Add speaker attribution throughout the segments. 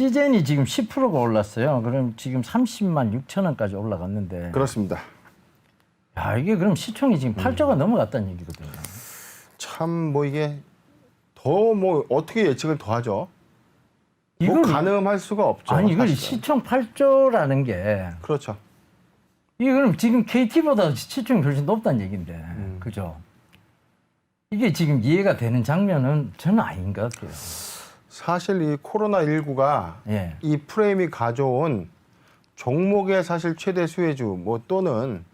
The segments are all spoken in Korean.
Speaker 1: 시젠이 지금 10%가 올랐어요. 그럼 지금 30만 6천 원까지 올라갔는데.
Speaker 2: 그렇습니다.
Speaker 1: 야, 이게 그럼 시총이 지금 8조가 넘어갔다는 얘기거든요.
Speaker 2: 참 뭐 이게 더 뭐 어떻게 예측을 더 하죠? 뭐
Speaker 1: 이걸
Speaker 2: 가늠할 수가 없죠.
Speaker 1: 아니 이걸
Speaker 2: 사실은.
Speaker 1: 시총 8조라는 게
Speaker 2: 그렇죠.
Speaker 1: 이게 그럼 지금 KT보다 시총이 훨씬 높다는 얘기인데, 그죠? 이게 지금 이해가 되는 장면은 저는 아닌 것 같아요.
Speaker 2: 사실 이 코로나19가
Speaker 1: 예.
Speaker 2: 이 프레임이 가져온 종목의 사실 최대 수혜주 뭐 또는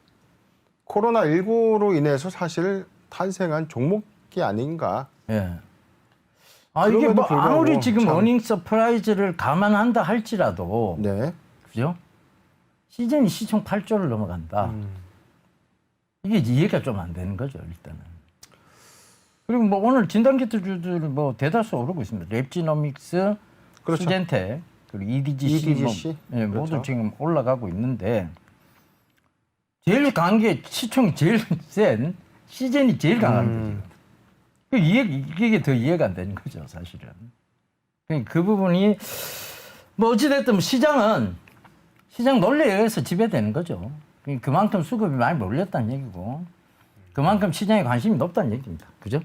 Speaker 2: 코로나19로 인해서 사실 탄생한 종목이 아닌가.
Speaker 1: 예. 아 이게
Speaker 2: 그럼에도
Speaker 1: 뭐
Speaker 2: 불구하고
Speaker 1: 아무리 지금
Speaker 2: 참.
Speaker 1: 어닝 서프라이즈를 감안한다 할지라도,
Speaker 2: 네.
Speaker 1: 그죠? 시즌이 시총 8조를 넘어간다. 이게 이해가 좀 안 되는 거죠, 일단은. 그리고 뭐 오늘 진단키트주들 뭐 대다수 오르고 있습니다. 랩지노믹스,
Speaker 2: 그렇죠.
Speaker 1: 수젠텍, 그리고 EDGC,
Speaker 2: EDGC?
Speaker 1: 뭐, 예,
Speaker 2: 그렇죠.
Speaker 1: 모두 지금 올라가고 있는데 제일 강한 게 시총이 제일 센 시젠이 제일 강한 거죠. 이게 더 이해가 안 되는 거죠, 사실은. 그 부분이 뭐 어찌됐든 시장 논리에 의해서 지배되는 거죠. 그만큼 수급이 많이 몰렸다는 얘기고 그만큼 시장에 관심이 높다는 얘기입니다. 그죠?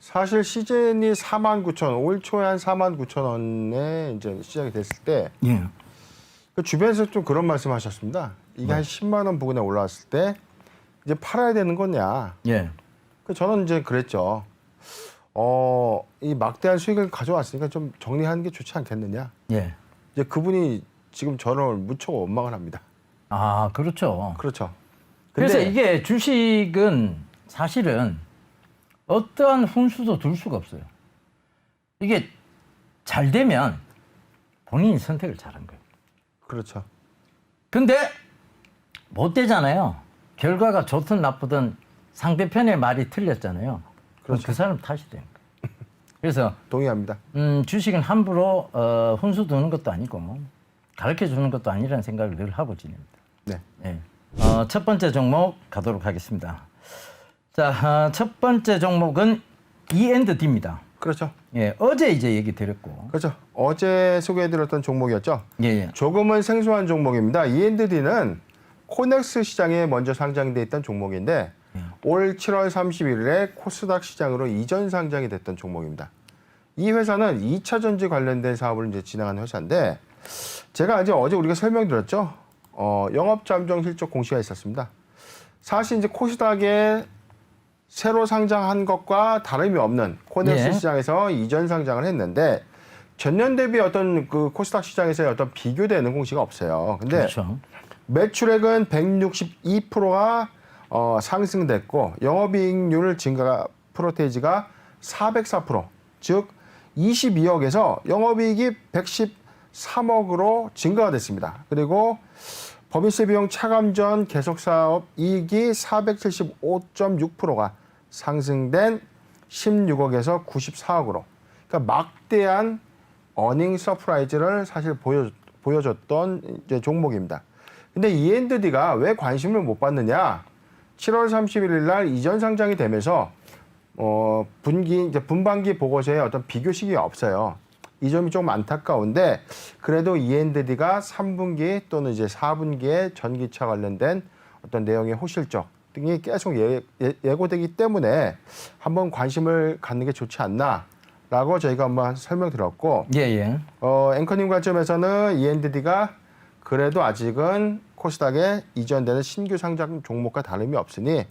Speaker 2: 사실 시즌이 49,000원, 올 초에 한 49,000원에 이제 시작이 됐을 때
Speaker 1: 예.
Speaker 2: 그 주변에서 좀 그런 말씀하셨습니다. 이게 한 10만 원 부근에 올라왔을 때 이제 팔아야 되는 거냐.
Speaker 1: 예.
Speaker 2: 저는 이제 그랬죠. 이 막대한 수익을 가져왔으니까 좀 정리하는 게 좋지 않겠느냐.
Speaker 1: 예.
Speaker 2: 이제 그분이 지금 저를 무척 원망을 합니다.
Speaker 1: 아, 그렇죠.
Speaker 2: 그렇죠.
Speaker 1: 그래서
Speaker 2: 근데
Speaker 1: 이게 주식은 사실은 어떠한 훈수도 둘 수가 없어요. 이게 잘 되면 본인이 선택을 잘한 거예요.
Speaker 2: 그렇죠.
Speaker 1: 근데 못 되잖아요. 결과가 좋든 나쁘든 상대편의 말이 틀렸잖아요. 그럼
Speaker 2: 그렇죠.
Speaker 1: 그 사람 탓이 되는 거예요. 그래서
Speaker 2: 동의합니다.
Speaker 1: 주식은 함부로 훈수 두는 것도 아니고 가르쳐 주는 것도 아니라는 생각을 늘 하고 지냅니다.
Speaker 2: 네.
Speaker 1: 예. 첫 번째 종목 가도록 하겠습니다. 자, 첫 번째 종목은 E&D입니다.
Speaker 2: 그렇죠.
Speaker 1: 예, 어제 이제 얘기 드렸고.
Speaker 2: 그렇죠. 어제 소개해드렸던 종목이었죠.
Speaker 1: 예, 예.
Speaker 2: 조금은 생소한 종목입니다. E&D는 코넥스 시장에 먼저 상장돼 있던 종목인데 올 7월 31일에 코스닥 시장으로 이전 상장이 됐던 종목입니다. 이 회사는 2차 전지 관련된 사업을 이제 진행하는 회사인데 제가 이제 어제 우리가 설명드렸죠. 영업 잠정 실적 공시가 있었습니다. 사실 이제 코스닥에 새로 상장한 것과 다름이 없는 코넥스
Speaker 1: 예. 시장에서
Speaker 2: 이전 상장을 했는데 전년 대비 어떤 그 코스닥 시장에서의 어떤 비교되는 공시가 없어요. 근데
Speaker 1: 그렇죠.
Speaker 2: 매출액은 162%가 상승됐고 영업이익률 증가 프로테이지가 404%, 즉 22억에서 영업이익이 113억으로 증가가 됐습니다. 그리고 법인세 비용 차감 전 계속 사업 이익이 475.6%가 상승된 16억에서 94억으로. 그러니까 막대한 어닝 서프라이즈를 사실 보여줬던 이제 종목입니다. 근데 E&D가 왜 관심을 못 받느냐? 7월 31일 날 이전 상장이 되면서 분반기 보고서에 어떤 비교 시기가 없어요. 이 점이 조금 안타까운데 그래도 E&D가 3분기 또는 이제 4분기에 전기차 관련된 어떤 내용의 호실적 등이 계속 예고되기 때문에 한번 관심을 갖는 게 좋지 않나라고 저희가 한번 설명드렸고
Speaker 1: 예, 예.
Speaker 2: 앵커님 관점에서는 E&D가 그래도 아직은 코스닥에 이전되는 신규 상장 종목과 다름이 없으니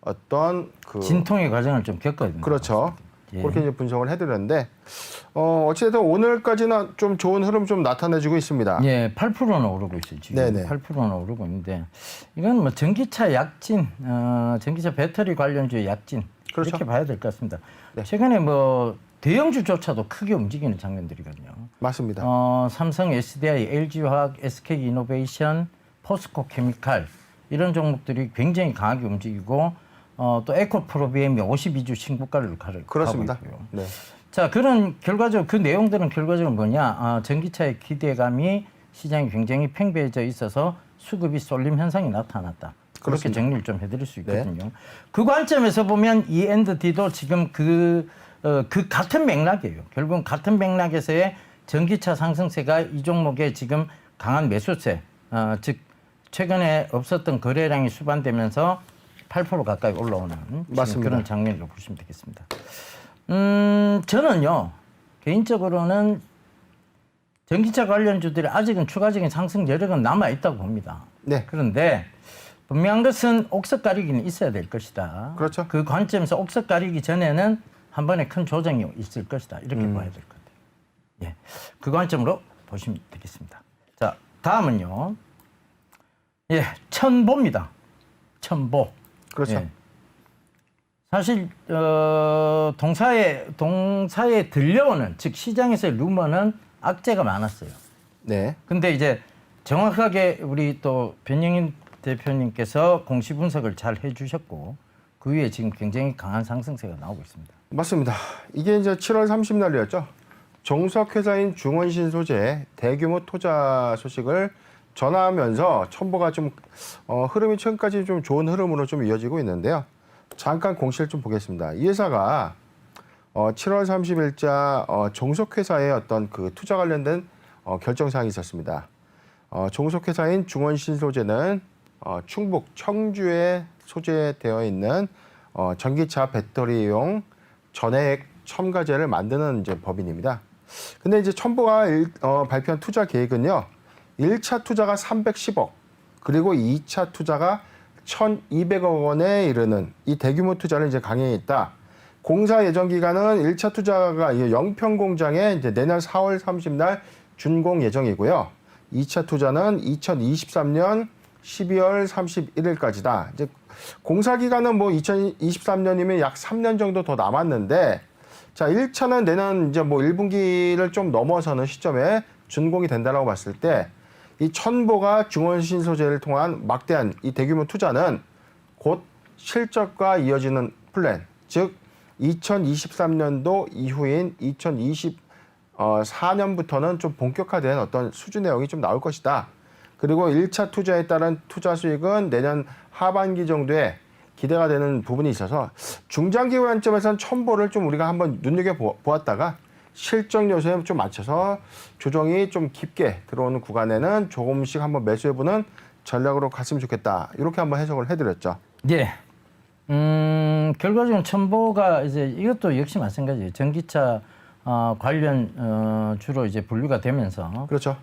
Speaker 2: 어떤 그
Speaker 1: 진통의 과정을 좀 겪어야 됩니다.
Speaker 2: 그렇죠.
Speaker 1: 예.
Speaker 2: 그렇게 이제 분석을 해드렸는데 어찌됐든 오늘까지는 좀 좋은 흐름 좀 나타내주고 있습니다.
Speaker 1: 예, 8%는 오르고 있어요. 지금
Speaker 2: 네네.
Speaker 1: 8%는 오르고 있는데 이건 뭐 전기차 약진, 전기차 배터리 관련주의 약진
Speaker 2: 그렇죠.
Speaker 1: 이렇게 봐야 될 것 같습니다.
Speaker 2: 네.
Speaker 1: 최근에 뭐 대형주조차도 크게 움직이는 장면들이거든요.
Speaker 2: 맞습니다.
Speaker 1: 삼성, SDI, LG화학, SK이노베이션, 포스코 케미칼 이런 종목들이 굉장히 강하게 움직이고 또 에코프로비엠이 52주 신고가를
Speaker 2: 그렇습니다.
Speaker 1: 가고 있고요.
Speaker 2: 네.
Speaker 1: 자, 그런 결과적 그 내용들은 결과적으로 뭐냐? 전기차의 기대감이 시장이 굉장히 팽배해져 있어서 수급이 쏠림 현상이 나타났다. 그렇게
Speaker 2: 그렇습니다.
Speaker 1: 정리를 좀 해드릴 수 있거든요. 그 관점에서 보면 E&D도 지금 그 같은 맥락이에요. 결국은 같은 맥락에서의 전기차 상승세가 이 종목에 지금 강한 매수세, 즉 최근에 없었던 거래량이 수반되면서 8% 가까이 올라오는
Speaker 2: 맞습니다.
Speaker 1: 그런 장면으로 보시면 되겠습니다. 저는요 개인적으로는 전기차 관련주들이 아직은 추가적인 상승 여력은 남아 있다고 봅니다.
Speaker 2: 네.
Speaker 1: 그런데 분명한 것은 옥석 가리기는 있어야 될 것이다.
Speaker 2: 그렇죠.
Speaker 1: 그 관점에서 옥석 가리기 전에는 한 번에 큰 조정이 있을 것이다. 이렇게 봐야 될 것 같아요. 예, 그 관점으로 보시면 되겠습니다. 자, 다음은요. 예, 천보입니다. 천보.
Speaker 2: 그렇죠.
Speaker 1: 예. 사실 동사에 들려오는 즉 시장에서의 루머는 악재가 많았어요.
Speaker 2: 네.
Speaker 1: 근데 이제 정확하게 우리 또 변영인 대표님께서 공시 분석을 잘 해주셨고 그 위에 지금 굉장히 강한 상승세가 나오고 있습니다.
Speaker 2: 맞습니다. 이게 이제 7월 30날이었죠. 종속회사인 중원신 소재 대규모 투자 소식을 전하면서 첨보가 좀 흐름이 최근까지 좀 좋은 흐름으로 좀 이어지고 있는데요. 잠깐 공시를 좀 보겠습니다. 이 회사가 7월 30일자 종속회사의 어떤 그 투자 관련된 결정사항이 있었습니다. 종속회사인 중원신 소재는 충북 청주에 소재되어 있는 전기차 배터리용 전해액 첨가제를 만드는 이제 법인입니다. 근데 이제 첨보가 발표한 투자 계획은요. 1차 투자가 310억, 그리고 2차 투자가 1,200억 원에 이르는 이 대규모 투자를 이제 강행했다. 공사 예정 기간은 1차 투자가 영평 공장에 이제 내년 4월 30날 준공 예정이고요. 2차 투자는 2023년 12월 31일까지다. 이제 공사 기간은 뭐 2023년이면 약 3년 정도 더 남았는데, 자, 1차는 내년 이제 뭐 1분기를 좀 넘어서는 시점에 준공이 된다라고 봤을 때, 이 첨보가 중원신 소재를 통한 막대한 이 대규모 투자는 곧 실적과 이어지는 플랜, 즉 2023년도 이후인 2024년부터는 좀 본격화된 어떤 수주 내용이 좀 나올 것이다. 그리고 1차 투자에 따른 투자 수익은 내년 하반기 정도에 기대가 되는 부분이 있어서 중장기 관점에서는 첨보를 좀 우리가 한번 눈여겨보았다가 실적 요소에 좀 맞춰서 조정이 좀 깊게 들어오는 구간에는 조금씩 한번 매수해보는 전략으로 갔으면 좋겠다. 이렇게 한번 해석을 해드렸죠.
Speaker 1: 예. 결과적으로 첨보가 이제 이것도 역시 마찬가지예요. 전기차 관련 주로 이제 분류가 되면서
Speaker 2: 그렇죠.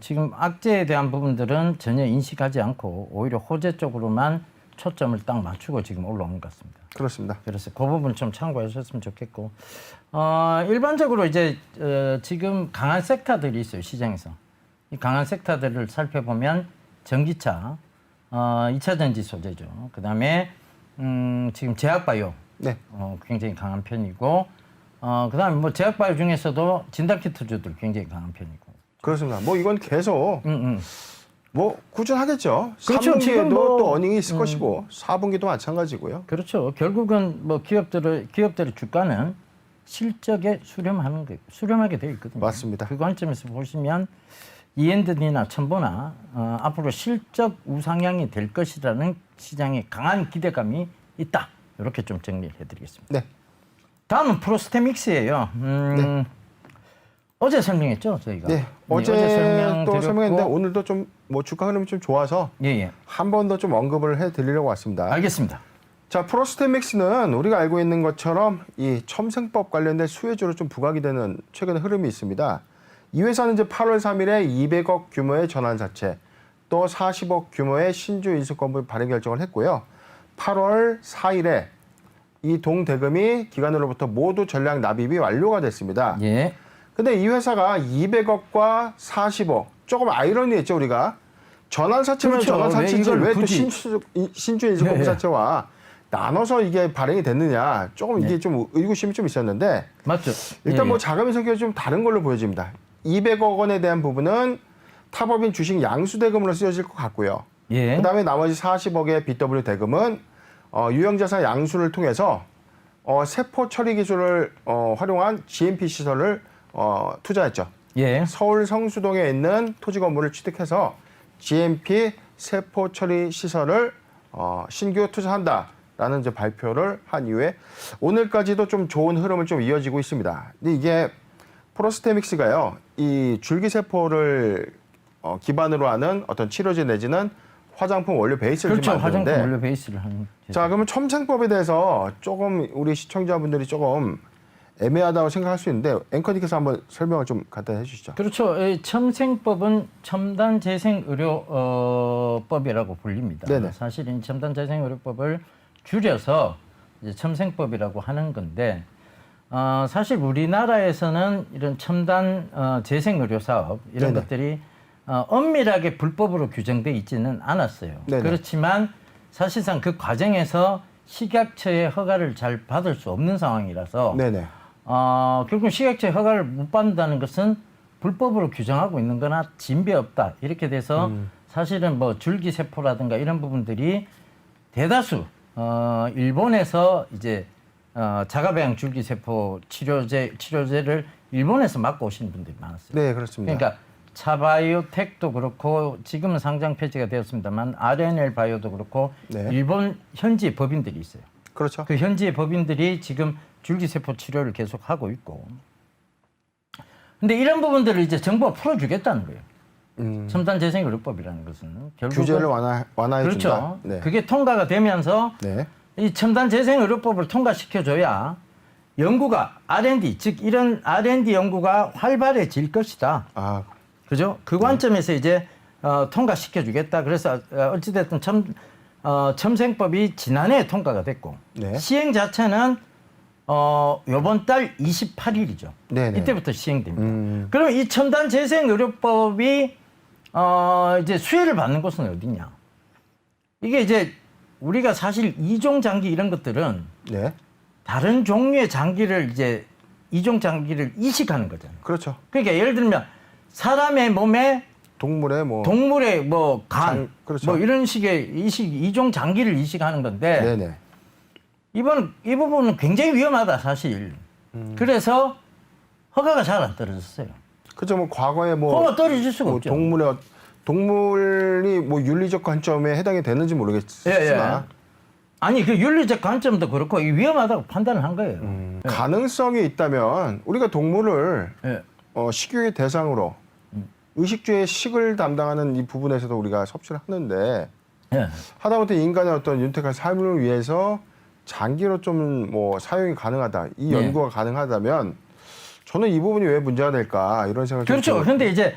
Speaker 1: 지금 악재에 대한 부분들은 전혀 인식하지 않고 오히려 호재 쪽으로만 초점을 딱 맞추고 지금 올라오는 것 같습니다.
Speaker 2: 그렇습니다.
Speaker 1: 그래서 그 부분 좀 참고해 주셨으면 좋겠고 일반적으로 이제 지금 강한 섹터들이 있어요 시장에서. 이 강한 섹터들을 살펴보면 전기차, 2차 전지 소재죠. 그다음에 지금 제약바이오
Speaker 2: 네.
Speaker 1: 굉장히 강한 편이고 그다음에 뭐 제약바이오 중에서도 진단키트주들 굉장히 강한 편이고.
Speaker 2: 그렇습니다. 뭐 이건 계속 뭐 꾸준하겠죠.
Speaker 1: 그렇죠.
Speaker 2: 3분기에도
Speaker 1: 지금 뭐,
Speaker 2: 또 어닝이 있을 것이고 4분기도 마찬가지고요.
Speaker 1: 그렇죠. 결국은 뭐 기업들의 주가는 실적에 수렴하게 되어 있거든요.
Speaker 2: 맞습니다.
Speaker 1: 그 관점에서 보시면 E&D나 첨보나 앞으로 실적 우상향이 될 것이라는 시장에 강한 기대감이 있다. 이렇게 좀 정리를 해드리겠습니다.
Speaker 2: 네.
Speaker 1: 다음은 프로스테믹스예요.
Speaker 2: 네.
Speaker 1: 어제 설명했죠 저희가.
Speaker 2: 네. 어제 또 설명했는데 오늘도 좀 뭐 주가 흐름이 좀 좋아서
Speaker 1: 예.
Speaker 2: 한 번 더 좀 언급을 해드리려고 왔습니다.
Speaker 1: 알겠습니다.
Speaker 2: 자, 프로스테믹스는 우리가 알고 있는 것처럼 이 첨생법 관련된 수혜주로 좀 부각이 되는 최근의 흐름이 있습니다. 이 회사는 이제 8월 3일에 200억 규모의 전환사채, 또 40억 규모의 신주 인수 건물 발행 결정을 했고요. 8월 4일에 이 동대금이 기관으로부터 모두 전량 납입이 완료가 됐습니다.
Speaker 1: 예.
Speaker 2: 근데 이 회사가 200억과 40억, 조금 아이러니했죠, 우리가. 전환사채면
Speaker 1: 그렇죠.
Speaker 2: 전환사채지 왜 또
Speaker 1: 굳이.
Speaker 2: 신주 인수 건물 사채와 나눠서 이게 발행이 됐느냐. 조금 이게 좀 의구심이 좀 있었는데.
Speaker 1: 맞죠.
Speaker 2: 일단 뭐 자금의 성격이 좀 다른 걸로 보여집니다. 200억 원에 대한 부분은 타법인 주식 양수 대금으로 쓰여질 것 같고요.
Speaker 1: 예.
Speaker 2: 그다음에 나머지 40억의 BW 대금은 유형자산 양수를 통해서 세포 처리 기술을 활용한 GMP 시설을 투자했죠.
Speaker 1: 예.
Speaker 2: 서울 성수동에 있는 토지 건물을 취득해서 GMP 세포 처리 시설을 신규 투자한다라는 이제 발표를 한 이후에 오늘까지도 좀 좋은 흐름을 좀 이어지고 있습니다. 근데 이게 프로스테믹스가요, 이 줄기세포를 기반으로 하는 어떤 치료제 내지는 화장품 원료 베이스를
Speaker 1: 그렇죠.
Speaker 2: 만드는데,
Speaker 1: 화장품 원료 베이스를 하는.
Speaker 2: 자, 그러면 첨생법에 대해서 조금 우리 시청자분들이 조금 애매하다고 생각할 수 있는데 앵커님께서 한번 설명을 좀 간단히 해주시죠.
Speaker 1: 그렇죠. 이 첨생법은 첨단 재생 의료법이라고 불립니다.
Speaker 2: 네네.
Speaker 1: 사실은 첨단 재생 의료법을 줄여서 이제 첨생법이라고 하는 건데, 사실 우리나라에서는 이런 첨단 재생 의료 사업 이런
Speaker 2: 네네.
Speaker 1: 것들이 엄밀하게 불법으로 규정돼 있지는 않았어요.
Speaker 2: 네네.
Speaker 1: 그렇지만 사실상 그 과정에서 식약처의 허가를 잘 받을 수 없는 상황이라서
Speaker 2: 네네.
Speaker 1: 결국 식약처의 허가를 못 받는다는 것은 불법으로 규정하고 있는 거나 진배 없다. 이렇게 돼서 사실은 뭐 줄기세포라든가 이런 부분들이 대다수 일본에서 이제 자가배양 줄기세포 치료제를 일본에서 맞고 오시는 분들이 많았어요.
Speaker 2: 네, 그렇습니다.
Speaker 1: 그러니까 차바이오텍도 그렇고 지금은 상장 폐지가 되었습니다만 RNL 바이오도 그렇고
Speaker 2: 네.
Speaker 1: 일본 현지 법인들이 있어요.
Speaker 2: 그렇죠.
Speaker 1: 그 현지의 법인들이 지금 줄기세포 치료를 계속 하고 있고. 근데 이런 부분들을 이제 정부가 풀어주겠다는 거예요. 첨단 재생 의료법이라는 것은 결국은
Speaker 2: 규제를 완화해
Speaker 1: 그렇죠.
Speaker 2: 준다. 네.
Speaker 1: 그게 통과가 되면서
Speaker 2: 네.
Speaker 1: 이 첨단 재생 의료법을 통과시켜줘야 연구가 R&D 즉 이런 R&D 연구가 활발해질 것이다.
Speaker 2: 아,
Speaker 1: 그죠? 그 관점에서 이제 통과시켜주겠다. 그래서 어찌됐든 첨생법이 지난해에 통과가 됐고
Speaker 2: 네.
Speaker 1: 시행 자체는 이번 달 28일이죠.
Speaker 2: 네네.
Speaker 1: 이때부터 시행됩니다. 그럼 이 첨단 재생 의료법이 이제 수혜를 받는 곳은 어디냐? 이게 이제 우리가 사실 이종 장기 이런 것들은
Speaker 2: 네.
Speaker 1: 다른 종류의 장기를 이제 이종 장기를 이식하는 거잖아요.
Speaker 2: 그렇죠.
Speaker 1: 그러니까 예를 들면 사람의 몸에
Speaker 2: 동물의 뭐
Speaker 1: 동물의 뭐 간,
Speaker 2: 그렇죠.
Speaker 1: 뭐 이런 식의 이종 장기를 이식하는 건데
Speaker 2: 네네.
Speaker 1: 이 부분은 굉장히 위험하다 사실. 그래서 허가가 잘 안 떨어졌어요.
Speaker 2: 그죠. 뭐 과거에
Speaker 1: 허가 떨어질 수가
Speaker 2: 뭐
Speaker 1: 없죠.
Speaker 2: 동물이 뭐 윤리적 관점에 해당이 되는지 모르겠으나
Speaker 1: 예. 아니 그 윤리적 관점도 그렇고 이 위험하다고 판단을 한 거예요.
Speaker 2: 가능성이 있다면 우리가 동물을
Speaker 1: 예.
Speaker 2: 식육의 대상으로 의식주의 식을 담당하는 이 부분에서도 우리가 섭취를 하는데
Speaker 1: 예.
Speaker 2: 하다못해 인간의 어떤 윤택한 삶을 위해서 장기로 좀 뭐 사용이 가능하다, 이
Speaker 1: 네.
Speaker 2: 연구가 가능하다면 저는 이 부분이 왜 문제가 될까 이런 생각이
Speaker 1: 그렇죠.
Speaker 2: 좀
Speaker 1: 그런데 이제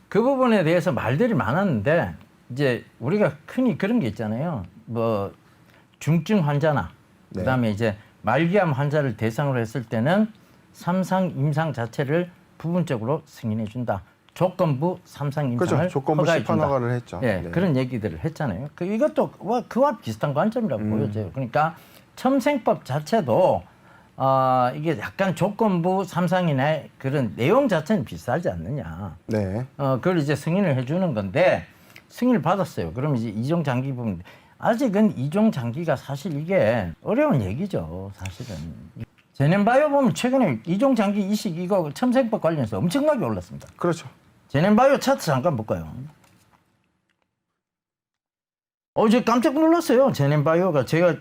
Speaker 1: 그 부분에 대해서 말들이 많았는데 이제 우리가 흔히 그런 게 있잖아요. 뭐 중증 환자나
Speaker 2: 네.
Speaker 1: 그다음에 이제 말기암 환자를 대상으로 했을 때는 삼상 임상 자체를 부분적으로 승인해 준다. 조건부 삼상 임상을
Speaker 2: 그렇죠. 조건부
Speaker 1: 허가해
Speaker 2: 시판
Speaker 1: 준다.
Speaker 2: 허가를 했죠.
Speaker 1: 예,
Speaker 2: 네.
Speaker 1: 그런 얘기들을 했잖아요. 이것도 그와 비슷한 관점이라고 보여져요. 그러니까 첨생법 자체도 이게 약간 조건부 삼상이나 그런 내용 자체는 비슷하지 않느냐.
Speaker 2: 네.
Speaker 1: 그걸 이제 승인을 해주는 건데 승인을 받았어요. 그럼 이제 이종 장기 부분 아직은 이종 장기가 사실 이게 어려운 얘기죠. 사실은 제넨바이오 보면 최근에 이종 장기 이식 이거 첨생법 관련해서 엄청나게 올랐습니다.
Speaker 2: 그렇죠.
Speaker 1: 제넨바이오 차트 잠깐 볼까요? 저 깜짝 놀랐어요. 제넨바이오가 제가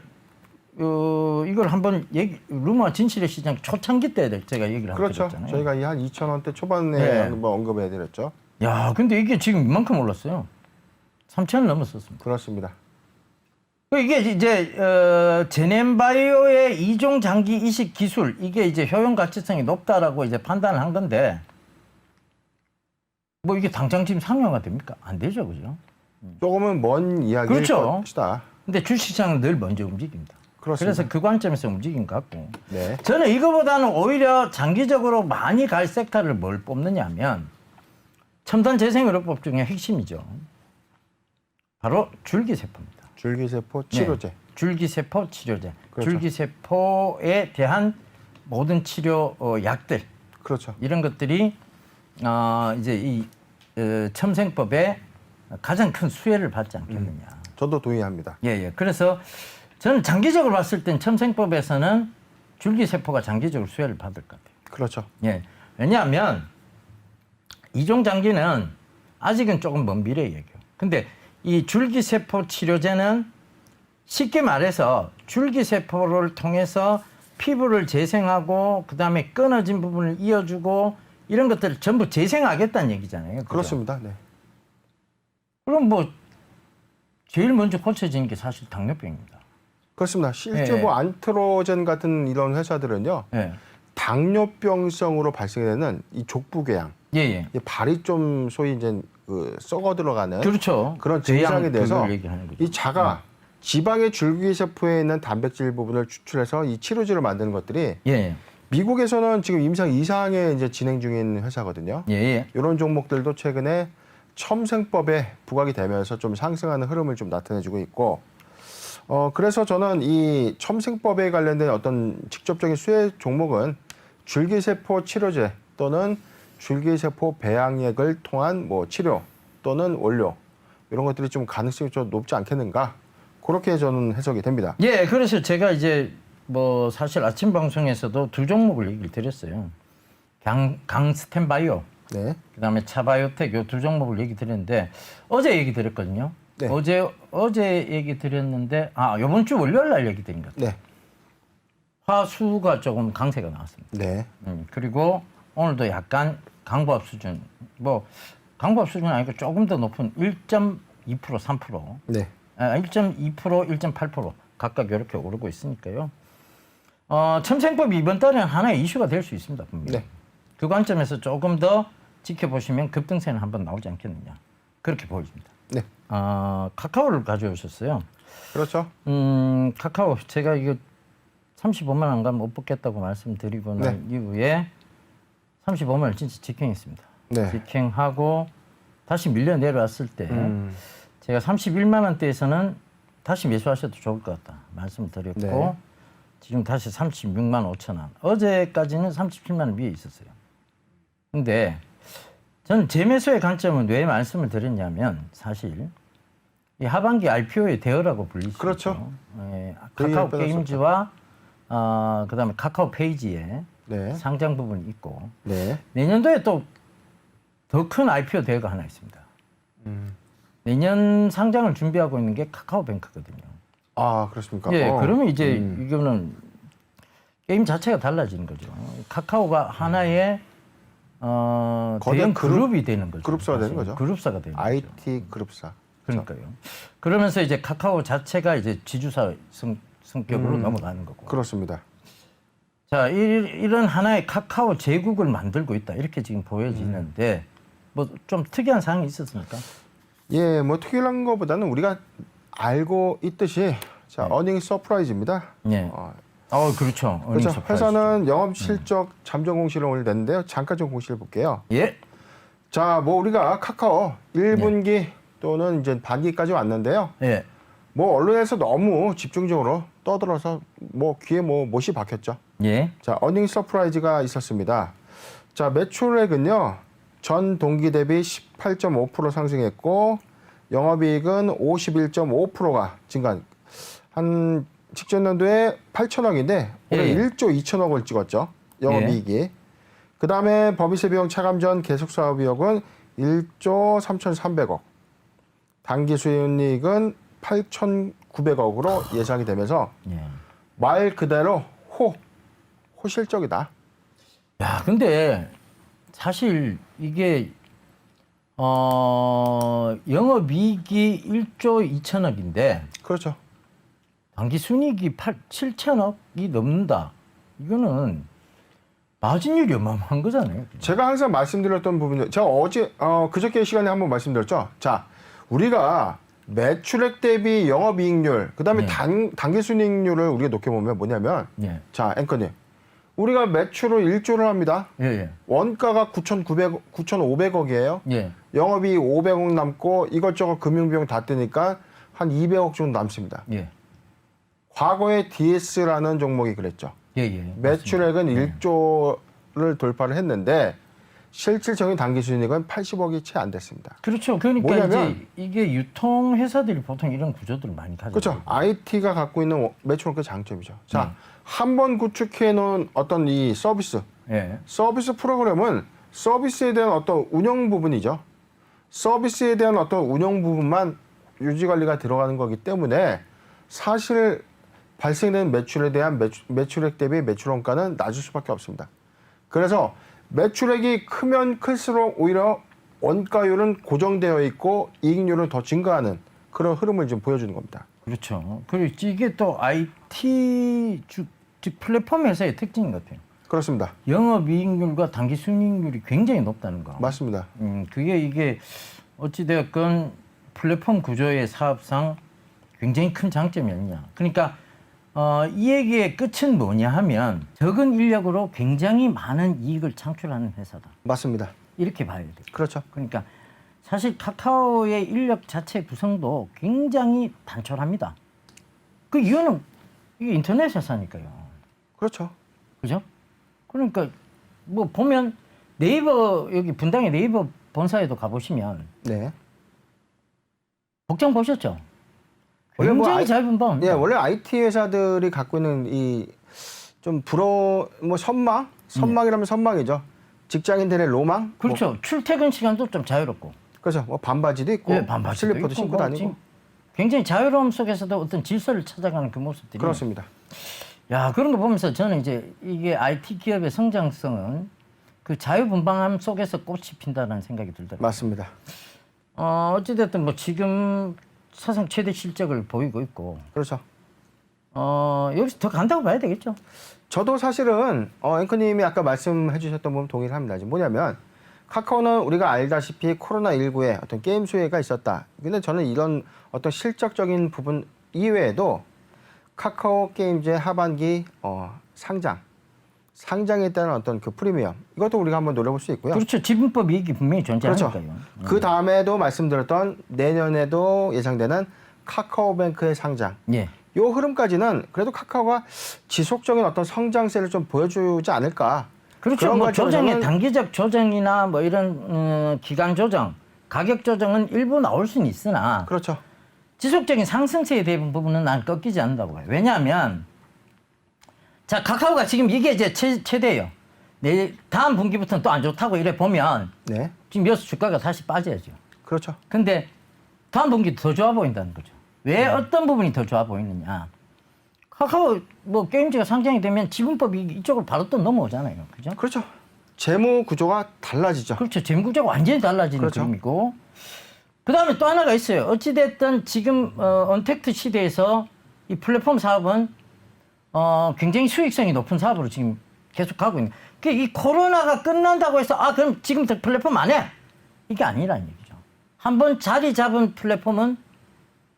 Speaker 1: 이걸 한번 루마 진실의 시장 초창기 때 제가 얘기를 한번
Speaker 2: 그렇죠.
Speaker 1: 드렸잖아요.
Speaker 2: 저희가 이 한 2,000원대 초반에
Speaker 1: 네.
Speaker 2: 한번 언급해드렸죠.
Speaker 1: 야, 근데 이게 지금 이만큼 올랐어요. 3,000원 넘었었습니다.
Speaker 2: 그렇습니다.
Speaker 1: 이게 이제 제넨바이오의 이종 장기 이식 기술 이게 이제 효용 가치성이 높다라고 이제 판단을 한 건데 뭐 이게 당장 지금 상용화 됩니까? 안 되죠, 그죠?
Speaker 2: 조금은 먼 이야기일
Speaker 1: 그렇죠.
Speaker 2: 것이다.
Speaker 1: 근데 주식시장은 늘 먼저 움직입니다.
Speaker 2: 그렇습니다.
Speaker 1: 그래서 그 관점에서 움직인 것 같고
Speaker 2: 네.
Speaker 1: 저는 이거보다는 오히려 장기적으로 많이 갈 섹터를 뭘 뽑느냐면 첨단 재생의료법 중에 핵심이죠. 바로 줄기세포입니다.
Speaker 2: 줄기세포 치료제.
Speaker 1: 네, 줄기세포 치료제.
Speaker 2: 그렇죠.
Speaker 1: 줄기세포에 대한 모든 치료 약들
Speaker 2: 그렇죠.
Speaker 1: 이런 것들이 이제 이 첨생법에 가장 큰 수혜를 받지 않겠느냐.
Speaker 2: 저도 동의합니다.
Speaker 1: 예. 그래서 저는 장기적으로 봤을 땐 첨생법에서는 줄기세포가 장기적으로 수혜를 받을 것 같아요.
Speaker 2: 그렇죠.
Speaker 1: 예. 왜냐하면 이종 장기는 아직은 조금 먼 미래 얘기예요. 근데 이 줄기세포 치료제는 쉽게 말해서 줄기세포를 통해서 피부를 재생하고 그다음에 끊어진 부분을 이어주고 이런 것들을 전부 재생하겠다는 얘기잖아요. 그죠?
Speaker 2: 그렇습니다. 네.
Speaker 1: 그럼 뭐 제일 먼저 고쳐지는 게 사실 당뇨병입니다.
Speaker 2: 그렇습니다. 실제
Speaker 1: 예.
Speaker 2: 뭐 안트로젠 같은 이런 회사들은요.
Speaker 1: 예.
Speaker 2: 당뇨병성으로 발생되는 이 족부궤양,
Speaker 1: 예, 예.
Speaker 2: 이 발이 좀 소위 이제 썩어 들어가는
Speaker 1: 그렇죠.
Speaker 2: 그런 증상에 대해서
Speaker 1: 궤양 얘기하는 거죠.
Speaker 2: 이 자가 지방의 줄기세포에 있는 단백질 부분을 추출해서 이 치료제를 만드는 것들이
Speaker 1: 예, 예.
Speaker 2: 미국에서는 지금 임상 이상에 이제 진행 중인 회사거든요.
Speaker 1: 예, 예.
Speaker 2: 이런 종목들도 최근에 첨생법에 부각이 되면서 좀 상승하는 흐름을 좀 나타내주고 있고, 그래서 저는 이 첨생법에 관련된 어떤 직접적인 수혜 종목은 줄기세포 치료제 또는 줄기세포 배양액을 통한 뭐 치료 또는 원료 이런 것들이 좀 가능성이 좀 높지 않겠는가, 그렇게 저는 해석이 됩니다.
Speaker 1: 예, 그래서 제가 이제 뭐 사실 아침 방송에서도 두 종목을 얘기를 드렸어요. 강스텐바이오,
Speaker 2: 네,
Speaker 1: 그다음에 차바이오텍 요 두 종목을 얘기 드렸는데 어제 얘기 드렸거든요.
Speaker 2: 네.
Speaker 1: 어제 얘기 드렸는데 이번 주 월요일 날 얘기 드린 것 같아요.
Speaker 2: 네,
Speaker 1: 화수가 조금 강세가 나왔습니다.
Speaker 2: 네,
Speaker 1: 그리고 오늘도 약간 강보합 수준, 뭐 강보합 수준 아니고 조금 더 높은 1.2% 3%,
Speaker 2: 네,
Speaker 1: 1.2% 1.8% 각각 이렇게 오르고 있으니까요. 첨생법이 이번 달에는 하나의 이슈가 될 수 있습니다. 분명히.
Speaker 2: 네.
Speaker 1: 그 관점에서 조금 더 지켜보시면 급등세는 한번 나오지 않겠느냐, 그렇게 보입니다.
Speaker 2: 네,
Speaker 1: 카카오를 가져오셨어요.
Speaker 2: 그렇죠.
Speaker 1: 카카오 제가 이거 35만 원간 못 뽑겠다고 말씀드리고 난 이후에 35만 원 진짜 직행했습니다.
Speaker 2: 네.
Speaker 1: 직행하고 다시 밀려 내려왔을 때 제가 31만 원대에서는 다시 매수하셔도 좋을 것 같다 말씀을 드렸고,
Speaker 2: 네.
Speaker 1: 지금 다시 36만 5천 원. 어제까지는 37만 원 위에 있었어요. 근데 저는 재매수의 관점은 왜 말씀을 드렸냐면, 사실 이 하반기 RPO의 대어라고 불리시죠.
Speaker 2: 그렇죠.
Speaker 1: 예,
Speaker 2: 그
Speaker 1: 카카오
Speaker 2: 얘기를
Speaker 1: 게임즈와 그다음에 카카오 페이지에
Speaker 2: 네,
Speaker 1: 상장 부분이 있고,
Speaker 2: 네,
Speaker 1: 내년도에 또 더 큰 IPO 대회가 하나 있습니다. 내년 상장을 준비하고 있는 게 카카오뱅크거든요.
Speaker 2: 아 그렇습니까?
Speaker 1: 예, 그러면 이제 이거는 게임 자체가 달라지는 거죠. 카카오가 하나의
Speaker 2: 거대
Speaker 1: 대형 그룹이 되는 거죠.
Speaker 2: 그룹사가 되는
Speaker 1: 사실.
Speaker 2: 거죠.
Speaker 1: 그룹사가 되는 거죠.
Speaker 2: IT 그룹사.
Speaker 1: 그러니까요. 그러면서 이제 카카오 자체가 이제 지주사 성격으로 넘어가는 거고.
Speaker 2: 그렇습니다.
Speaker 1: 자, 이런 하나의 카카오 제국을 만들고 있다, 이렇게 지금 보여지는데 뭐 좀 특이한 사항이 있었습니까?
Speaker 2: 예, 뭐 특이한 것보다는 우리가 알고 있듯이 자 어닝 서프라이즈입니다.
Speaker 1: 예. 그렇죠.
Speaker 2: 그렇죠.
Speaker 1: 어닝
Speaker 2: 회사는 영업 실적 잠정 공시를 오늘 냈는데요. 잠깐 좀 공시를 볼게요.
Speaker 1: 예.
Speaker 2: 자, 뭐 우리가 카카오 1분기 또는 이제 반기까지 왔는데요.
Speaker 1: 예.
Speaker 2: 뭐 언론에서 너무 집중적으로 떠들어서 뭐 귀에 뭐 못이 박혔죠.
Speaker 1: 예.
Speaker 2: 자, 어닝 서프라이즈가 있었습니다. 자, 매출액은요. 전 동기 대비 18.5% 상승했고 영업이익은 51.5%가 증가. 한 직전 연도에 8천억인데 올해
Speaker 1: 예.
Speaker 2: 1조 2천억을 찍었죠. 영업이익이. 그다음에 법인세 비용 차감 전 계속 사업이익은 1조 3,300억. 당기 수익은 8,900억으로 예상이 되면서
Speaker 1: 예.
Speaker 2: 말 그대로 호실적이다.
Speaker 1: 야, 근데 사실 이게 영업이익이 1조 2천억인데
Speaker 2: 그렇죠.
Speaker 1: 당기순이익이 7천억이 넘는다. 이거는 마진율이 어마어마한 거잖아요.
Speaker 2: 제가 항상 말씀드렸던 부분이 제가 어제 그저께 시간에 한번 말씀드렸죠. 자, 우리가 매출액 대비 영업이익률, 그다음에 당기순이익률을 우리가 놓게 보면 뭐냐면,
Speaker 1: 예.
Speaker 2: 자, 앵커님, 우리가 매출을 1조를 합니다.
Speaker 1: 예, 예.
Speaker 2: 원가가 9,500억이에요.
Speaker 1: 예.
Speaker 2: 영업이익 500억 남고 이것저것 금융비용 다 뜨니까 한 200억 정도 남습니다.
Speaker 1: 예.
Speaker 2: 과거에 DS라는 종목이 그랬죠.
Speaker 1: 예, 예.
Speaker 2: 매출액은 1조를 돌파를 했는데 실질적인 당기순이익은 80억이 채 안 됐습니다.
Speaker 1: 그렇죠. 그러니까
Speaker 2: 뭐냐면,
Speaker 1: 이제 이게 유통 회사들이 보통 이런 구조들을 많이 가지고
Speaker 2: 그렇죠. IT가 갖고 있는 매출은 장점이죠. 자, 한 번 구축해 놓은 어떤 이 서비스 프로그램은 서비스에 대한 어떤 운영 부분이죠. 서비스에 대한 어떤 운영 부분만 유지 관리가 들어가는 거기 때문에 사실 발생되는 매출에 대한 매출액 대비 매출 원가는 낮을 수밖에 없습니다. 그래서 매출액이 크면 클수록 오히려 원가율은 고정되어 있고 이익률은 더 증가하는 그런 흐름을 좀 보여주는 겁니다.
Speaker 1: 그렇죠. 그리고 이게 또 IT 즉 플랫폼 회사의 특징인 것 같아요.
Speaker 2: 그렇습니다.
Speaker 1: 영업이익률과 당기순이익률이 굉장히 높다는 거.
Speaker 2: 맞습니다.
Speaker 1: 그게 이게 어찌되었건 플랫폼 구조의 사업상 굉장히 큰 장점이 아니냐. 그러니까 이 얘기의 끝은 뭐냐 하면 적은 인력으로 굉장히 많은 이익을 창출하는 회사다.
Speaker 2: 맞습니다.
Speaker 1: 이렇게 봐야 돼요.
Speaker 2: 그렇죠.
Speaker 1: 그러니까 사실 카카오의 인력 자체 구성도 굉장히 단촐합니다. 그 이유는 이게 인터넷 회사니까요.
Speaker 2: 그렇죠.
Speaker 1: 그죠? 그러니까 뭐 보면 네이버 여기 분당의 네이버 본사에도 가보시면
Speaker 2: 네.
Speaker 1: 복장 보셨죠?
Speaker 2: 원래 뭐
Speaker 1: 굉장히 짧은 방.
Speaker 2: 예, 원래 IT 회사들이 갖고 있는 이 좀 선망이라면 선망이죠. 직장인들의 로망.
Speaker 1: 그렇죠. 출퇴근 시간도 좀 자유롭고.
Speaker 2: 그렇죠. 뭐 반바지도 있고,
Speaker 1: 예, 반바지도
Speaker 2: 슬리퍼도
Speaker 1: 있고,
Speaker 2: 신고
Speaker 1: 뭐
Speaker 2: 다니고.
Speaker 1: 지금 굉장히 자유로움 속에서도 어떤 질서를 찾아가는 그 모습들이.
Speaker 2: 그렇습니다.
Speaker 1: 야, 그런 거 보면서 저는 이제 이게 IT 기업의 성장성은 그 자유분방함 속에서 꽃이 핀다는 생각이 들더라고요.
Speaker 2: 맞습니다.
Speaker 1: 어찌됐든 뭐 지금 사상 최대 실적을 보이고 있고.
Speaker 2: 그렇죠.
Speaker 1: 여기서 더 간다고 봐야 되겠죠.
Speaker 2: 저도 사실은 앵커님이 아까 말씀해 주셨던 부분 동의를 합니다. 지금 뭐냐면 카카오는 우리가 알다시피 코로나19에 어떤 게임 수혜가 있었다. 근데 저는 이런 어떤 실적적인 부분 이외에도 카카오 게임즈의 하반기 상장에 따른 어떤 그 프리미엄 이것도 우리가 한번 노려볼 수 있고요.
Speaker 1: 그렇죠. 지분법 이익이 분명히 존재하니까요.
Speaker 2: 그렇죠. 그 다음에도 말씀드렸던 내년에도 예상되는 카카오뱅크의 상장.
Speaker 1: 예.
Speaker 2: 요 흐름까지는 그래도 카카오가 지속적인 어떤 성장세를 좀 보여주지 않을까.
Speaker 1: 그렇죠.
Speaker 2: 그런
Speaker 1: 뭐 조정의
Speaker 2: 관점에서는
Speaker 1: 단기적 조정이나 뭐 이런 기간 조정, 가격 조정은 일부 나올 수는 있으나
Speaker 2: 그렇죠.
Speaker 1: 지속적인 상승세에 대한 부분은 난 꺾이지 않는다고 봐요. 왜냐하면 자 카카오가 지금 이게 이제 최대예요. 다음 분기부터는 또 안 좋다고 이래 보면
Speaker 2: 네.
Speaker 1: 지금 여기서 주가가 다시 빠져야죠.
Speaker 2: 그렇죠.
Speaker 1: 근데 다음 분기도 더 좋아 보인다는 거죠. 왜 어떤 부분이 더 좋아 보이느냐? 카카오 뭐 게임즈가 상장이 되면 지분법이 이쪽으로 바로 또 넘어오잖아요. 그죠?
Speaker 2: 그렇죠. 재무 구조가 달라지죠.
Speaker 1: 그렇죠. 재무구조가 완전히 달라지는
Speaker 2: 그렇죠.
Speaker 1: 그림이고. 그다음에 또 하나가 있어요. 어찌됐든 지금 언택트 시대에서 이 플랫폼 사업은 굉장히 수익성이 높은 사업으로 지금 계속 가고 있는. 이 코로나가 끝난다고 해서 그럼 지금부터 플랫폼 안 해? 이게 아니라는 얘기죠. 한번 자리 잡은 플랫폼은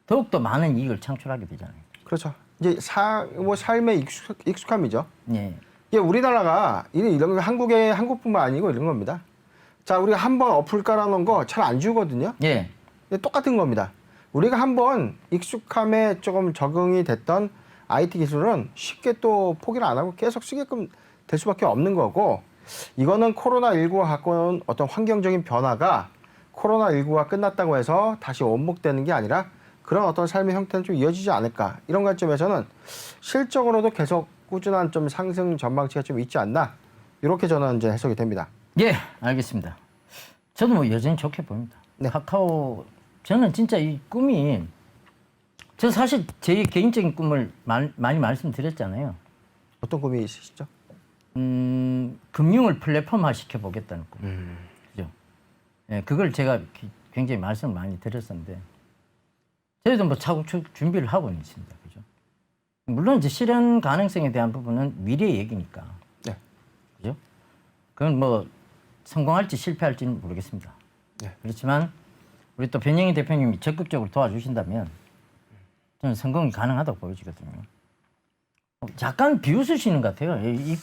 Speaker 1: 더욱더 많은 이익을 창출하게 되잖아요.
Speaker 2: 그렇죠. 이제 삶의 익숙함이죠.
Speaker 1: 예.
Speaker 2: 이게 우리나라가 이런 거 한국뿐만 아니고 이런 겁니다. 자, 우리가 한번 어플 깔아놓은 거 잘 안 지우거든요.
Speaker 1: 예.
Speaker 2: 똑같은 겁니다. 우리가 한번 익숙함에 조금 적응이 됐던 IT 기술은 쉽게 또 포기를 안 하고 계속 쓰게끔 될 수밖에 없는 거고, 이거는 코로나19가 갖고 온 어떤 환경적인 변화가 코로나19가 끝났다고 해서 다시 원목되는 게 아니라 그런 어떤 삶의 형태는 좀 이어지지 않을까. 이런 관점에서는 실적으로도 계속 꾸준한 좀 상승 전망치가 좀 있지 않나. 이렇게 저는 이제 해석이 됩니다.
Speaker 1: 예, 알겠습니다. 저도 뭐 여전히 좋게 보입니다.
Speaker 2: 네.
Speaker 1: 카카오 저는 진짜 이 꿈이 저 사실 제 개인적인 꿈을 많이 말씀드렸잖아요.
Speaker 2: 어떤 꿈이 있으시죠?
Speaker 1: 금융을 플랫폼화 시켜보겠다는 꿈. 그죠? 예, 그걸 제가 굉장히 말씀을 많이 드렸었는데 저희도 뭐 차곡차곡 준비를 하고는 있습니다. 그죠? 물론 이제 실현 가능성에 대한 부분은 미래의 얘기니까.
Speaker 2: 네.
Speaker 1: 그죠? 그건 뭐 성공할지 실패할지는 모르겠습니다.
Speaker 2: 네.
Speaker 1: 그렇지만 우리 또 변영희 대표님이 적극적으로 도와주신다면 저는 성공이 가능하다고 보여지거든요. 약간 비웃으시는 것 같아요. 이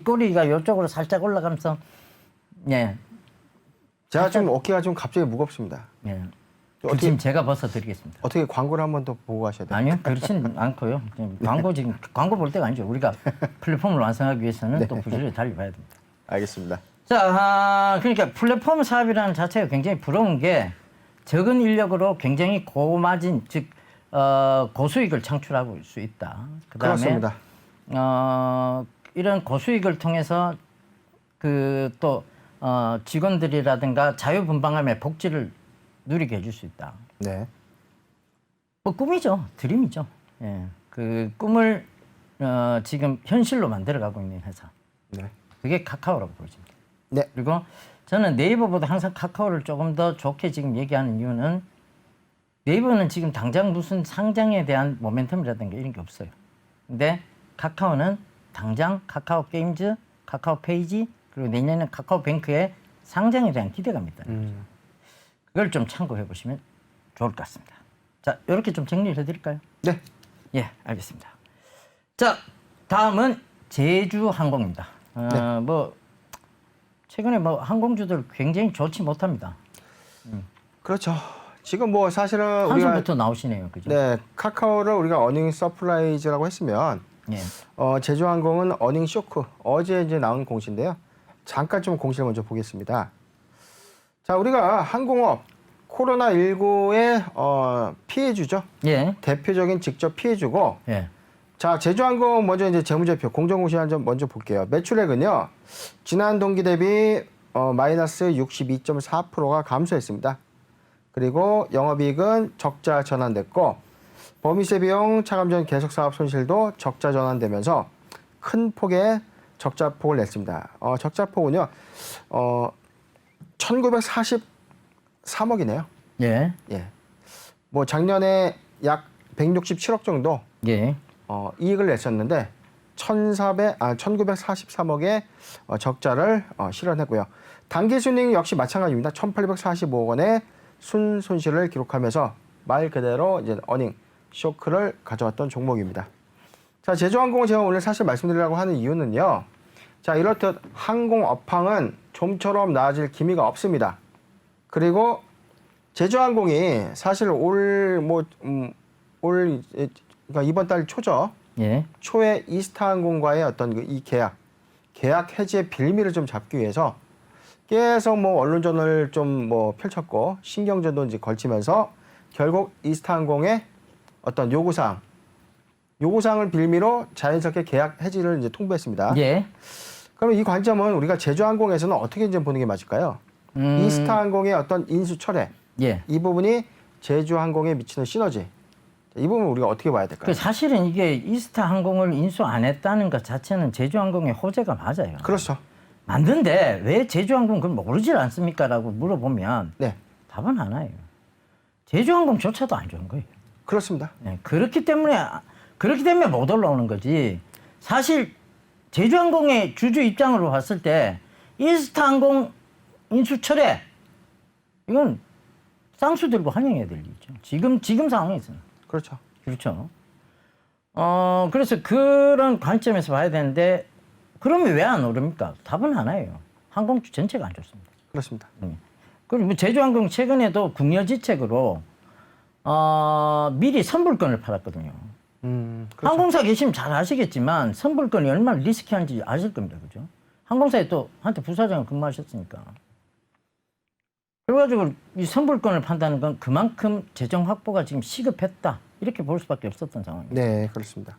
Speaker 1: 꼬리가 이쪽으로 살짝 올라가면서, 예.
Speaker 2: 제가 좀 어깨가 좀 갑자기 무겁습니다.
Speaker 1: 예. 그 짐 제가 벗어드리겠습니다.
Speaker 2: 어떻게 광고를 한 번 더 보고 가셔야 돼요?
Speaker 1: 아니요, 그렇지는 않고요. 광고 볼 때가 아니죠. 우리가 플랫폼을 완성하기 위해서는
Speaker 2: 네.
Speaker 1: 또 부지런히 달려봐야 됩니다.
Speaker 2: 알겠습니다.
Speaker 1: 자, 그러니까 플랫폼 사업이라는 자체가 굉장히 부러운 게 적은 인력으로 굉장히 고마진, 즉 고수익을 창출하고 수 있다. 그다음에
Speaker 2: 그렇습니다.
Speaker 1: 이런 고수익을 통해서 또 직원들이라든가 자유분방함의 복지를 누리게 해줄 수 있다.
Speaker 2: 네.
Speaker 1: 뭐 꿈이죠, 드림이죠. 예, 그 꿈을 지금 현실로 만들어가고 있는 회사.
Speaker 2: 네.
Speaker 1: 그게 카카오라고 보여집니다.
Speaker 2: 네.
Speaker 1: 그리고 저는 네이버보다 항상 카카오를 조금 더 좋게 지금 얘기하는 이유는 네이버는 지금 당장 무슨 상장에 대한 모멘텀이라든가 이런 게 없어요. 근데 카카오는 당장 카카오 게임즈, 카카오 페이지, 그리고 내년에 카카오뱅크의 상장에 대한 기대감이 있다는 거죠. 그걸 좀 참고해 보시면 좋을 것 같습니다. 자, 이렇게 좀 정리를 해드릴까요?
Speaker 2: 네.
Speaker 1: 예, 알겠습니다. 자, 다음은 제주항공입니다.
Speaker 2: 네.
Speaker 1: 뭐 최근에 뭐 항공주들 굉장히 좋지 못합니다.
Speaker 2: 그렇죠. 지금 뭐 사실은 우리가
Speaker 1: 한숨부터 나오시네요, 그죠?
Speaker 2: 네, 카카오를 우리가 어닝 서프라이즈라고 했으면
Speaker 1: 예.
Speaker 2: 제주항공은 어닝 쇼크 어제 이제 나온 공시인데요. 잠깐 좀 공시를 먼저 보겠습니다. 자, 우리가 항공업 코로나19의 피해주죠.
Speaker 1: 예.
Speaker 2: 대표적인 직접 피해주고.
Speaker 1: 예.
Speaker 2: 자, 제주항공 먼저 이제 재무제표 공정공시 한점 먼저 볼게요. 매출액은요, 지난 동기 대비 마이너스 62.4%가 감소했습니다. 그리고 영업이익은 적자 전환됐고, 법인세 비용 차감전 계속 사업 손실도 적자 전환되면서 큰 폭의 적자 폭을 냈습니다. 적자 폭은요, 1,943억이네요.
Speaker 1: 예.
Speaker 2: 예. 뭐 작년에 약 167억 정도
Speaker 1: 예.
Speaker 2: 이익을 냈었는데 1,943억의 적자를 실현했고요. 당기순이익 역시 마찬가지입니다. 1,845억 원의 순손실을 기록하면서 말 그대로 이제 어닝 쇼크를 가져왔던 종목입니다. 자, 제주항공은 제가 오늘 사실 말씀드리려고 하는 이유는요. 자, 이렇듯 항공 업황은 좀처럼 나아질 기미가 없습니다. 그리고 제주항공이 사실 그러니까 이번 달 초죠.
Speaker 1: 예.
Speaker 2: 초에 이스타항공과의 어떤 이 계약 해지의 빌미를 좀 잡기 위해서 계속 뭐 언론전을 좀 뭐 펼쳤고 신경전도 이제 걸치면서 결국 이스타항공의 어떤 요구사항을 빌미로 자연스럽게 계약 해지를 이제 통보했습니다.
Speaker 1: 예.
Speaker 2: 그러면 이 관점은 우리가 제주항공에서는 어떻게 이제 보는 게 맞을까요? 이스타항공의 어떤 인수 철회
Speaker 1: 예.
Speaker 2: 이 부분이 제주항공에 미치는 시너지 이 부분 우리가 어떻게 봐야 될까요?
Speaker 1: 그 사실은 이게 이스타 항공을 인수 안 했다는 것 자체는 제주항공의 호재가 맞아요.
Speaker 2: 그렇죠.
Speaker 1: 맞는데 왜 제주항공 그걸 모르질 않습니까?라고 물어보면
Speaker 2: 네,
Speaker 1: 답은 하나예요. 제주항공조차도 안 좋은 거예요.
Speaker 2: 그렇습니다.
Speaker 1: 네, 그렇기 때문에 못 올라오는 거지. 사실 제주항공의 주주 입장으로 봤을 때 이스타항공 인수 철회 이건 쌍수 들고 환영해야 될 일이죠. 지금 상황에서는.
Speaker 2: 그렇죠.
Speaker 1: 그렇죠. 그래서 그런 관점에서 봐야 되는데 그러면 왜 안 오릅니까? 답은 하나예요. 항공주 전체가 안 좋습니다.
Speaker 2: 그렇습니다.
Speaker 1: 그리고 뭐 제주항공 최근에도 국려지책으로 미리 선불권을 팔았거든요.
Speaker 2: 그렇죠.
Speaker 1: 항공사 계시면 잘 아시겠지만 선불권이 얼마나 리스키한지 아실 겁니다. 그죠? 항공사에 또 한때 부사장을 근무하셨으니까. 그래가지고 이 선불권을 판다는 건 그만큼 재정 확보가 지금 시급했다. 이렇게 볼 수밖에 없었던 상황입니다.
Speaker 2: 네, 그렇습니다.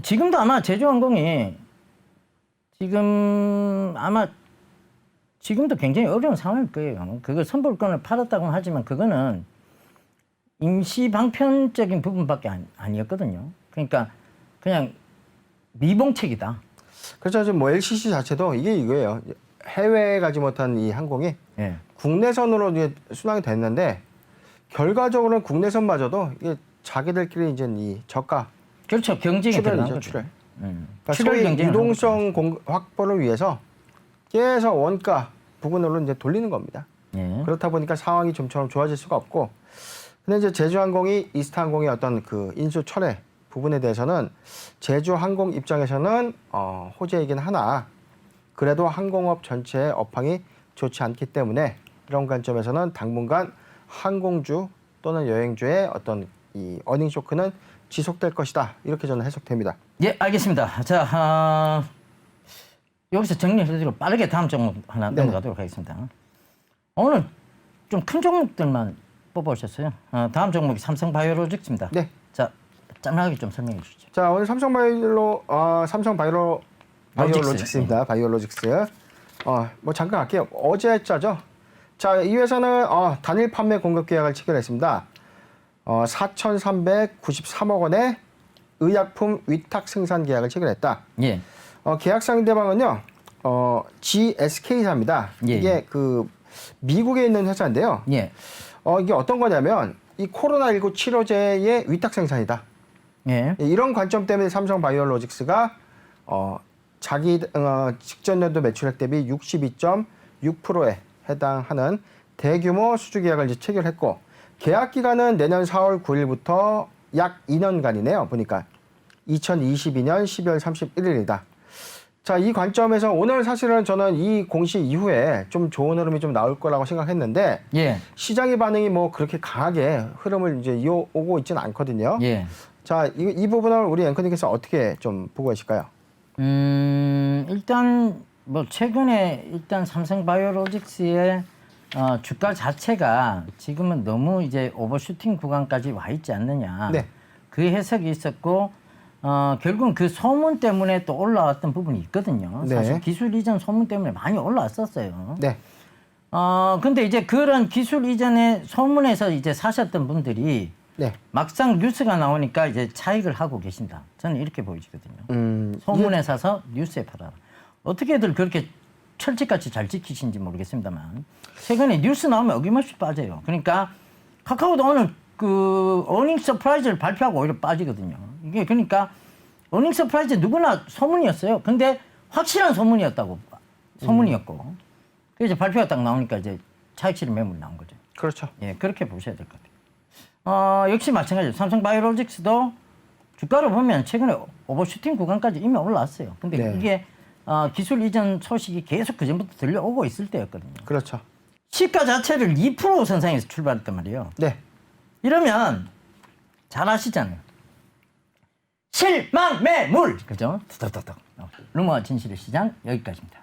Speaker 1: 지금도 아마 제주항공이 지금도 굉장히 어려운 상황일 거예요. 그걸 선불권을 팔았다고 하지만 그거는 임시 방편적인 부분밖에 아니었거든요. 그러니까 그냥 미봉책이다.
Speaker 2: 그렇죠. 지금 뭐 LCC 자체도 이게 이거예요. 해외에 가지 못한 이 항공이
Speaker 1: 예.
Speaker 2: 국내선으로 이제 순항이 됐는데 결과적으로는 국내선마저도 이게 자기들끼리 이제 이 저가
Speaker 1: 그렇죠. 경쟁이 들어간
Speaker 2: 출혈이죠,
Speaker 1: 거죠.
Speaker 2: 출혈. 그러니까
Speaker 1: 출혈
Speaker 2: 소위
Speaker 1: 경쟁을
Speaker 2: 유동성 확보를 위해서 계속 원가 부분으로 이제 돌리는 겁니다.
Speaker 1: 예.
Speaker 2: 그렇다 보니까 상황이 좀처럼 좋아질 수가 없고, 근데 이제 제주항공이 이스타항공의 어떤 그 인수 철회 부분에 대해서는 제주항공 입장에서는 호재이긴 하나 그래도 항공업 전체의 업황이 좋지 않기 때문에 이런 관점에서는 당분간 항공주 또는 여행주의 어떤 이 어닝 쇼크는 지속될 것이다 이렇게 저는 해석됩니다.
Speaker 1: 예, 알겠습니다. 자, 여기서 정리해드리고 빠르게 다음 종목 하나
Speaker 2: 네네.
Speaker 1: 넘어가도록 하겠습니다. 오늘 좀 큰 종목들만 뽑아오셨어요. 다음 종목이 삼성바이오로직스입니다.
Speaker 2: 네.
Speaker 1: 자, 짤막하게 좀 설명해 주시죠.
Speaker 2: 자, 오늘 삼성바이오로직스입니다. 바이오로직스. 뭐 잠깐 갈게요. 어제자죠. 자, 이 회사는 단일 판매 공급 계약을 체결했습니다. 4,393억 원의 의약품 위탁 생산 계약을 체결했다.
Speaker 1: 예.
Speaker 2: 계약 상대방은요. GSK사입니다.
Speaker 1: 예.
Speaker 2: 이게 그 미국에 있는 회사인데요.
Speaker 1: 예.
Speaker 2: 이게 어떤 거냐면 이 코로나19 치료제의 위탁 생산이다.
Speaker 1: 예.
Speaker 2: 이런 관점 때문에 삼성바이오로직스가 자기 직전 연도 매출액 대비 62.6%에 해당하는 대규모 수주 계약을 이제 체결했고 계약 기간은 내년 4월 9일부터 약 2년간이네요. 보니까 2022년 12월 31일이다. 자, 이 관점에서 오늘 사실은 저는 이 공시 이후에 좀 좋은 흐름이 좀 나올 거라고 생각했는데
Speaker 1: 예.
Speaker 2: 시장의 반응이 뭐 그렇게 강하게 흐름을 이제 이어오고 있지는 않거든요.
Speaker 1: 예.
Speaker 2: 자, 이 부분을 우리 앵커님께서 어떻게 좀 보고 계실까요?
Speaker 1: 일단 뭐 최근에 일단 삼성바이오로직스의 주가 자체가 지금은 너무 이제 오버슈팅 구간까지 와 있지 않느냐.
Speaker 2: 네.
Speaker 1: 그 해석이 있었고 결국은 그 소문 때문에 또 올라왔던 부분이 있거든요.
Speaker 2: 네.
Speaker 1: 사실 기술 이전 소문 때문에 많이 올라왔었어요.
Speaker 2: 네.
Speaker 1: 근데 이제 그런 기술 이전의 소문에서 이제 사셨던 분들이
Speaker 2: 네.
Speaker 1: 막상 뉴스가 나오니까 이제 차익을 하고 계신다. 저는 이렇게 보이거든요. 소문에 사서 뉴스에 팔아라. 어떻게들 그렇게 철칙같이 잘 지키신지 모르겠습니다만 최근에 뉴스 나오면 어김없이 빠져요. 그러니까 카카오도 오늘 그 어닝 서프라이즈를 발표하고 오히려 빠지거든요. 이게 그러니까 어닝 서프라이즈 누구나 소문이었어요. 근데 확실한 소문이었다고 소문이었고 그래서 발표가 딱 나오니까 이제 차익실현 매물 나온 거죠.
Speaker 2: 그렇죠.
Speaker 1: 예, 그렇게 보셔야 될 것 같아요. 역시 마찬가지로 삼성바이오로직스도 주가를 보면 최근에 오버슈팅 구간까지 이미 올라왔어요. 근데
Speaker 2: 네.
Speaker 1: 이게 기술 이전 소식이 계속 그전부터 들려오고 있을 때였거든요.
Speaker 2: 그렇죠.
Speaker 1: 시가 자체를 2% 선상에서 출발했단 말이에요.
Speaker 2: 네.
Speaker 1: 이러면 잘 아시잖아요. 실망 매물! 그죠? 터덕터덕. 루머와 진실의 시장 여기까지입니다.